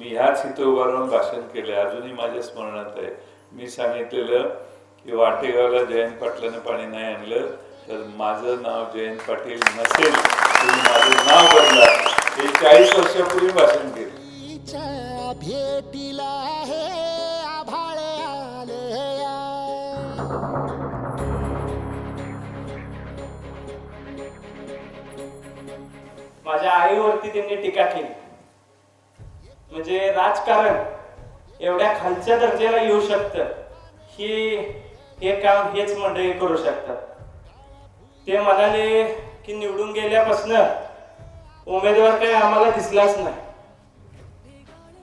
मी ह्याच इथं उभा राहून भाषण केले, अजूनही माझ्या स्मरणात आहे. मी सांगितलेलं की वाटेगावला जयंत पाटलाने पाणी नाही आणलं तर माझं नाव जयंत पाटील नसेल, तुम्ही माझं नाव बदला. हे 40 वर्षापूर्वी भाषण केलं. भेटीला हे आभाळ आले. माझ्या आईवरती त्यांनी टीका केली. म्हणजे राजकारण एवढ्या खालच्या दर्जाला येऊ शकतं हे काम हेच मंडळी करू शकतात. ते म्हणाले की निवडून गेल्यापासून उमेदवार काही आम्हाला दिसलाच नाही.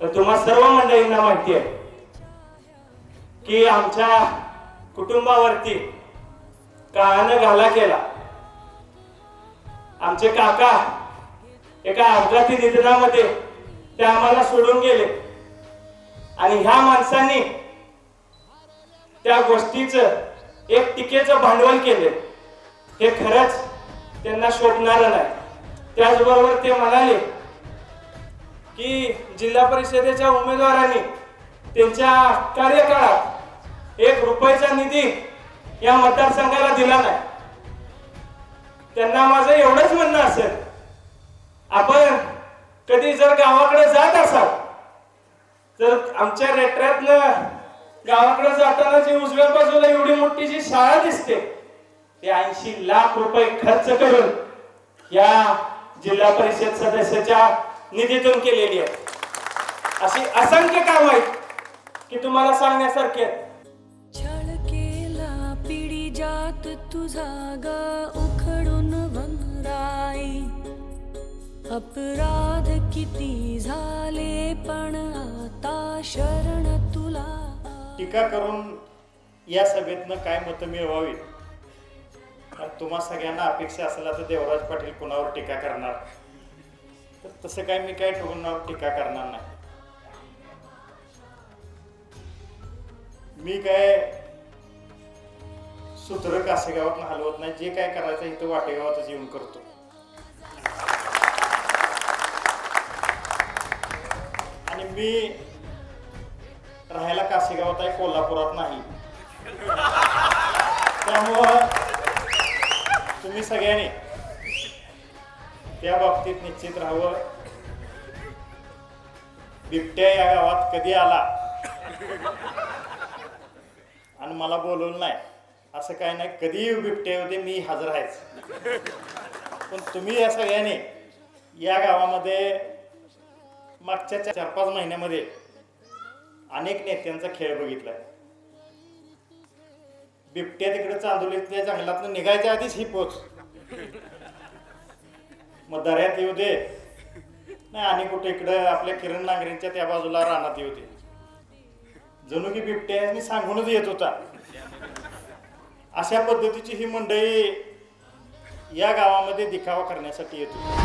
तर तुम्हा सर्व मंडळींना माहिती आहे की आमच्या कुटुंबावरती काळानं घाला केला. आमचे काका एका अपघाती निधनामध्ये ते आम्हाला सोडून गेले आणि ह्या माणसांनी त्या गोष्टीचं एक टीकेचं भांडवल केले. हे खरंच त्यांना शोभणारं नाही. त्याचबरोबर ते म्हणाले की जिल्हा परिषदेच्या उमेदवारांनी त्यांच्या कार्यकाळात 1 रुपयाचा निधी या मतदारसंघाला दिला नाही. त्यांना माझं एवढंच म्हणणं असेल, आपण कधी जर गावाकडे जात असाल तर आमच्या रेट्र्यातनं गावाकडे जाताना जी उजव्या बाजूला एवढी मोठी जी शाळा दिसते ते 80 लाख रुपये खर्च करून या जिल्हा परिषद सदस्याच्या निधीतून केलेली आहे. अशी असंख्य काम आहेत की तुम्हाला सांगण्यासारखे आहेत. छळ केला पिढी जात तुझा ग उखडून वनराई. अपराध किती झाले पण आता शरण तुला. टीका करून या सभेतनं काय मतं मिळवावी, तुम्हा सगळ्यांना अपेक्षा असेल तर देवराज पाटील कुणावर टीका करणार, तर तसं काय मी काय कुणावर टीका करणार नाही. मी काय सूत्र कासेगावात हलवत नाही. जे काय करायचं इथं वाटेगावातच येऊन करतो. आणि मी राहायला कासेगावात आहे, कोल्हापुरात नाही. त्यामुळं तुम्ही सगळ्यांनी त्या बाबतीत निश्चित राहावं. बिबट्या या गावात कधी आला आणि मला बोलवलं नाही असं काय नाही. कधी बिबट्या होते मी हजर आहेच. पण तुम्ही या सगळ्यांनी या गावामध्ये मागच्या 4-5 महिन्यामध्ये अनेक नेत्यांचा खेळ बघितलाय. बिबट्या तिकडे चांदोलीतल्या जंगलातून निघायच्या आधीच ही पोच मग दऱ्यात येऊ दे नाही आणि कुठे इकडं आपल्या किरण नांगरेंच्या त्या बाजूला रानात येऊ दे. जणू की बिबट्याने सांगूनच येत होता. अशा पद्धतीची ही मंडळी या गावामध्ये दिखावा करण्यासाठी येत होती.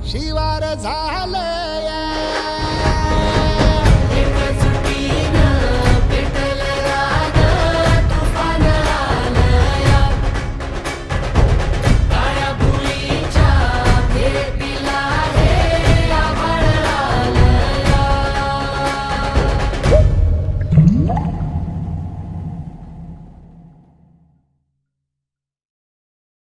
शिवार झालं